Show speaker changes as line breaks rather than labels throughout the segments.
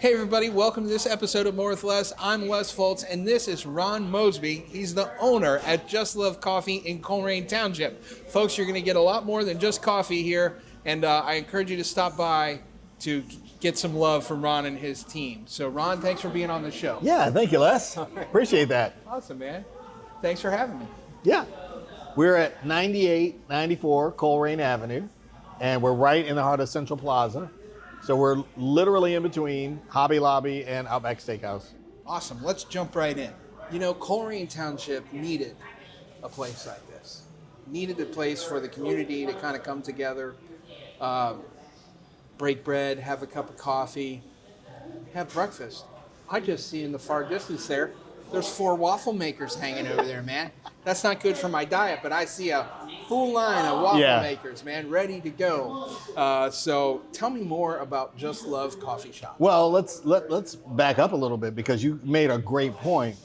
Hey everybody, welcome to this episode of More with Less. I'm Les Foltz, and this is Ron Mosby. He's the owner at Just Love Coffee in Colerain Township. Folks, you're going to get a lot more than just coffee here, and I encourage you to stop by to get some love from Ron and his team. So Ron, thanks for being on the show.
Yeah, thank you, Les. Appreciate that.
Awesome, man. Thanks for having me.
Yeah. We're at 9894 Colerain Avenue, and we're right in the heart of Central Plaza. So we're literally in between Hobby Lobby and Outback Steakhouse.
Awesome. Let's jump right in. You know, Colerain Township needed a place like this. Needed a place for the community to kind of come together, break bread, have a cup of coffee, have breakfast. I just see in the far distance there's 4 waffle makers hanging over there, man. That's not good for my diet, but I see a full line of waffle makers, man, ready to go. So tell me more about Just Love Coffee Shop.
Well, let's back up a little bit because you made a great point.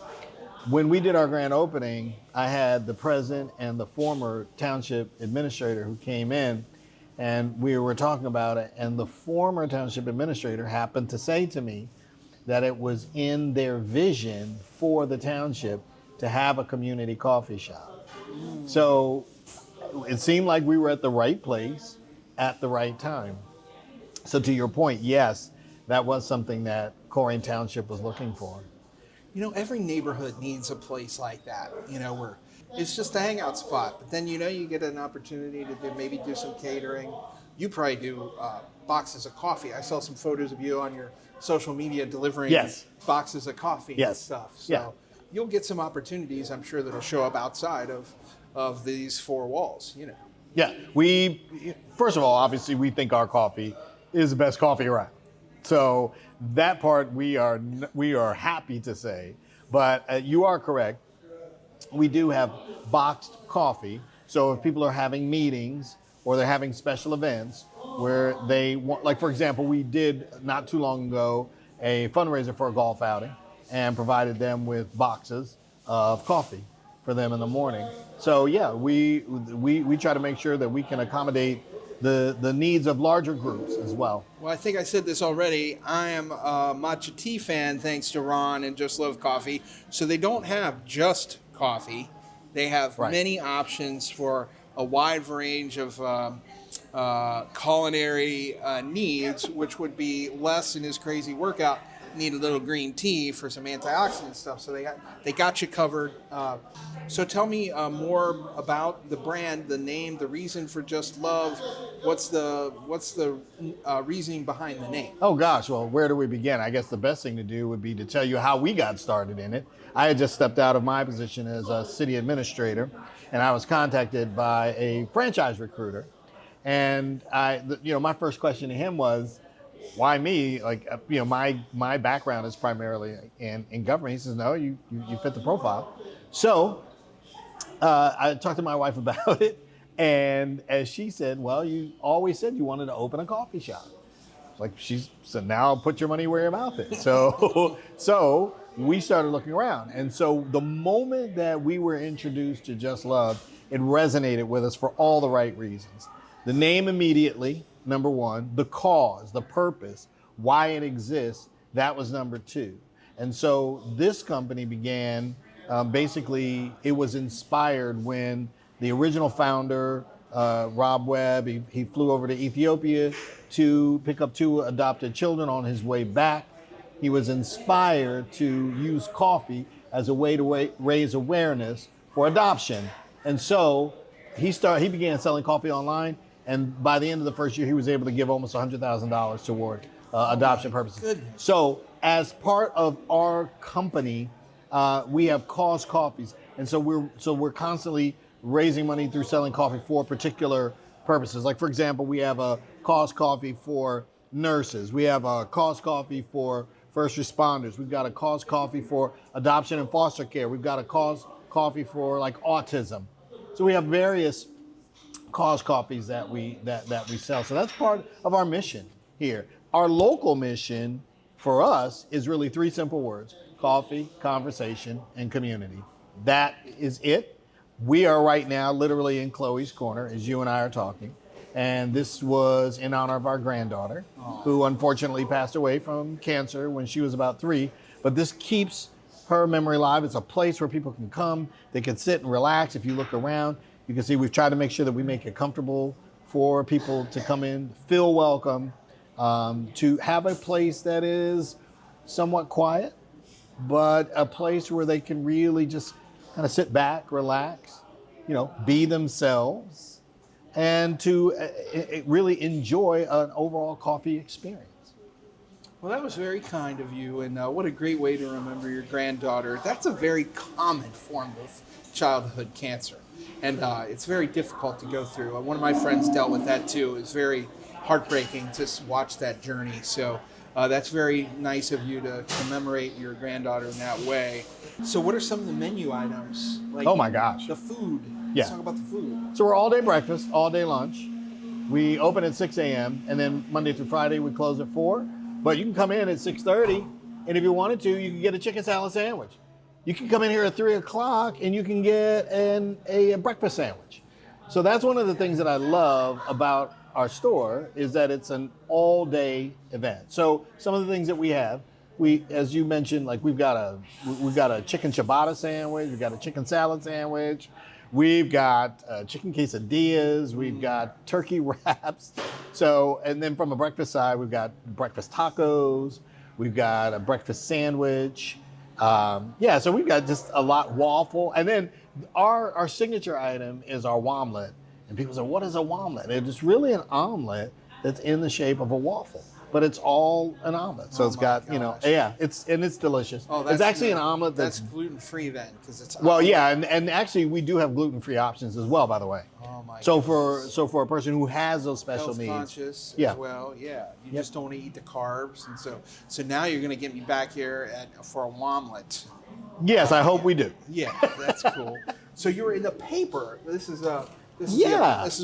When we did our grand opening, I had the president and the former township administrator who came in, and we were talking about it, and the former township administrator happened to say to me that it was in their vision for the township to have a community coffee shop. So it seemed like we were at the right place at the right time. So to your point, yes, that was something that Colerain Township was looking for.
You know, every neighborhood needs a place like that, you know, where it's just a hangout spot. But then, you know, you get an opportunity to maybe do some catering. You probably do boxes of coffee. I saw some photos of you on your social media delivering boxes of coffee and stuff. So you'll get some opportunities, I'm sure, that'll show up outside of these 4 walls, you know.
Yeah, first of all, obviously, we think our coffee is the best coffee around. So that part we are happy to say. But you are correct. We do have boxed coffee. So if people are having meetings or they're having special events where they want, like for example, we did not too long ago a fundraiser for a golf outing and provided them with boxes of coffee for them in the morning. So yeah, we try to make sure that we can accommodate the needs of larger groups as well.
Well, I think I said this already. I am a matcha tea fan thanks to Ron and Just Love Coffee. So they don't have just coffee. They have many options for a wide range of culinary needs, which would be less in his crazy workout. Need a little green tea for some antioxidant stuff, so they got you covered. So tell me more about the brand, the name, the reason for Just Love. What's the reasoning behind the name?
Oh gosh, well, where do we begin? I guess the best thing to do would be to tell you how we got started in it. I had just stepped out of my position as a city administrator, and I was contacted by a franchise recruiter, and my first question to him was, why me? Like, my background is primarily in government. He says, no, you fit the profile. So I talked to my wife about it. And as she said, well, you always said you wanted to open a coffee shop. Like she said, now put your money where your mouth is. So we started looking around. And so the moment that we were introduced to Just Love, it resonated with us for all the right reasons. The name immediately, number one, the cause, the purpose, why it exists, that was number 2. And so this company began, basically, it was inspired when the original founder, Rob Webb, he flew over to Ethiopia to pick up 2 adopted children. On his way back, he was inspired to use coffee as a way to raise awareness for adoption. And so he began selling coffee online. And by the end of the first year, he was able to give almost $100,000 toward adoption purposes.
Goodness.
So as part of our company, we have cause coffees. And so we're constantly raising money through selling coffee for particular purposes. Like, for example, we have a cause coffee for nurses. We have a cause coffee for first responders. We've got a cause coffee for adoption and foster care. We've got a cause coffee for like autism. So we have various cause coffees that we sell. So that's part of our mission here. Our local mission for us is really 3 simple words: coffee, conversation, and community. That is it. We are right now literally in Chloe's corner as you and I are talking. And this was in honor of our granddaughter, who unfortunately passed away from cancer when she was about 3. But this keeps her memory alive. It's a place where people can come, they can sit and relax. If you look around, you can see we've tried to make sure that we make it comfortable for people to come in, feel welcome, to have a place that is somewhat quiet, but a place where they can really just kind of sit back, relax, be themselves, and to really enjoy an overall coffee experience.
Well, that was very kind of you, and what a great way to remember your granddaughter. That's a very common form of childhood cancer, and it's very difficult to go through. One of my friends dealt with that too. It's very heartbreaking to watch that journey. So that's very nice of you to commemorate your granddaughter in that way. So what are some of the menu items? Like,
oh my gosh.
The food.
Yeah.
Let's talk about the food.
So we're all day breakfast, all day lunch. We open at 6 a.m. and then Monday through Friday we close at 4. But you can come in at 6:30, and if you wanted to, you can get a chicken salad sandwich. You can come in here at 3 o'clock and you can get a breakfast sandwich. So that's one of the things that I love about our store, is that it's an all-day event. So some of the things that we have, as you mentioned, like we've got a chicken ciabatta sandwich, we've got a chicken salad sandwich, we've got chicken quesadillas, we've got turkey wraps. So, and then from a breakfast side, we've got breakfast tacos, we've got a breakfast sandwich. So we've got just a lot, waffle. And then our signature item is our omelet. And people say, what is a omelet? It's really an omelet that's in the shape of a waffle, but it's all an omelet. So it's got, it's delicious.
Oh,
it's actually an omelet
that's gluten-free then, because it's
well, yeah, and actually we do have gluten-free options as well, by the way.
Oh my
so
goodness.
for a person who has those special
Health
needs,
conscious
yeah,
as well, yeah, you just don't want to eat the carbs, and so now you're going to get me back here for a omelet.
Yes, I hope we do.
Yeah, that's cool. So you were in the paper. This is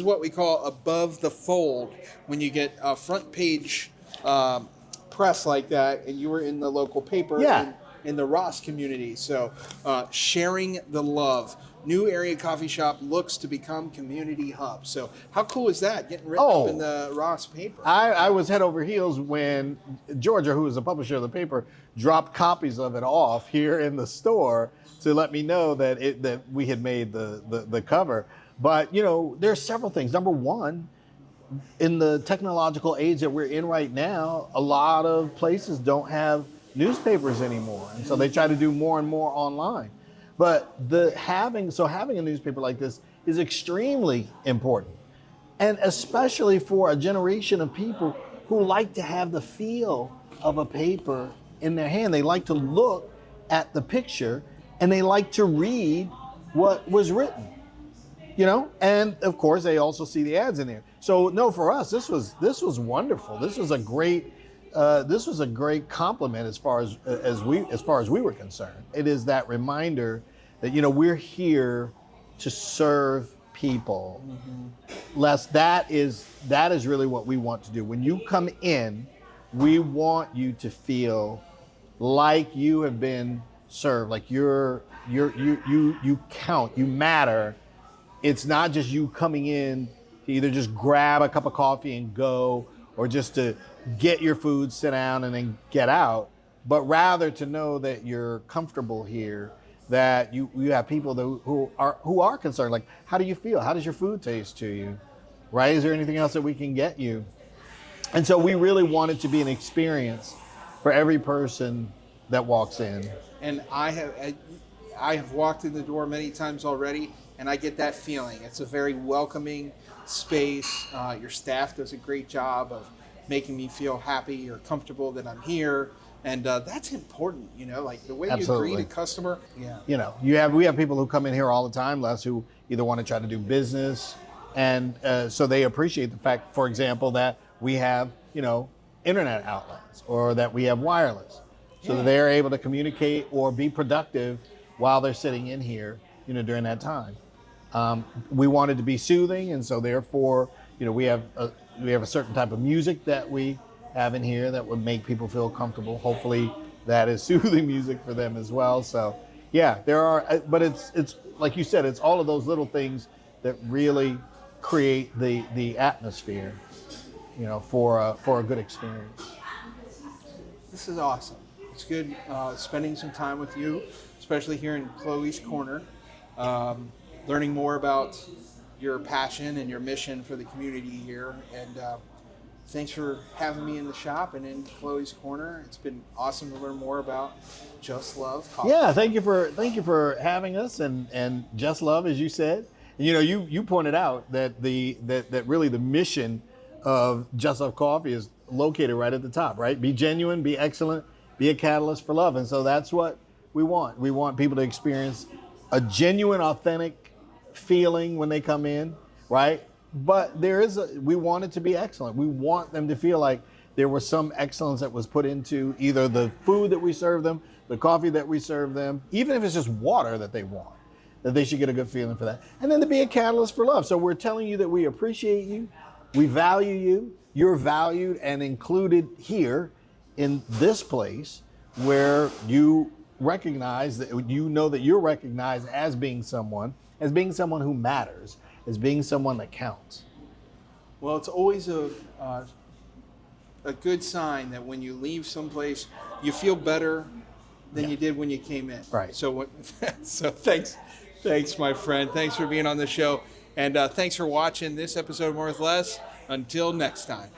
what we call above the fold, when you get a front page press like that, and you were in the local paper in the Ross community. So sharing the love. New area coffee shop looks to become community hub. So how cool is that, getting written up in the Ross paper?
I was head over heels when Georgia, who is the publisher of the paper, dropped copies of it off here in the store to let me know that we had made the cover. But, there are several things. Number one, in the technological age that we're in right now, a lot of places don't have newspapers anymore. And so they try to do more and more online. But having a newspaper like this is extremely important. And especially for a generation of people who like to have the feel of a paper in their hand. They like to look at the picture and they like to read what was written. And of course they also see the ads in there. So no, for us, this was wonderful. This was a great compliment as far as we were concerned. It is that reminder that we're here to serve people. Mm-hmm. Les, that is really what we want to do. When you come in, we want you to feel like you have been served, like you count, you matter. It's not just you coming in to either just grab a cup of coffee and go, or just to get your food, sit down, and then get out, but rather to know that you're comfortable here, that you have people who are concerned, like, how do you feel? How does your food taste to you? Right? Is there anything else that we can get you? And so we really want it to be an experience for every person that walks in.
And I have walked in the door many times already, and I get that feeling. It's a very welcoming space. Your staff does a great job of making me feel happy or comfortable that I'm here. And that's important, like the way
Absolutely.
You greet a customer. Yeah.
We have people who come in here all the time, Les, who either want to try to do business, and so they appreciate the fact, for example, that we have, internet outlets, or that we have wireless, so that they're able to communicate or be productive while they're sitting in here, during that time. We wanted to be soothing, and so therefore, we have a certain type of music that we have in here that would make people feel comfortable. Hopefully that is soothing music for them as well. So yeah, there are, but it's like you said, it's all of those little things that really create the atmosphere, for a good experience.
This is awesome. It's good spending some time with you, especially here in Chloe's Corner, learning more about your passion and your mission for the community here. And thanks for having me in the shop and in Chloe's Corner. It's been awesome to learn more about Just Love Coffee.
Yeah, thank you for having us and Just Love, as you said. You pointed out that that really the mission of Just Love Coffee is located right at the top, right? Be genuine, be excellent, be a catalyst for love. And so that's what we want. We want people to experience a genuine, authentic feeling when they come in, right? But we want it to be excellent. We want them to feel like there was some excellence that was put into either the food that we serve them, the coffee that we serve them, even if it's just water that they want, that they should get a good feeling for that. And then to be a catalyst for love. So we're telling you that we appreciate you, we value you, you're valued and included here in this place where you recognize that that you're recognized as being someone who matters, as being someone that counts.
Well, it's always a good sign that when you leave someplace, you feel better than you did when you came in.
Right.
So thanks, my friend. Thanks for being on the show, and thanks for watching this episode of More with Less. Until next time.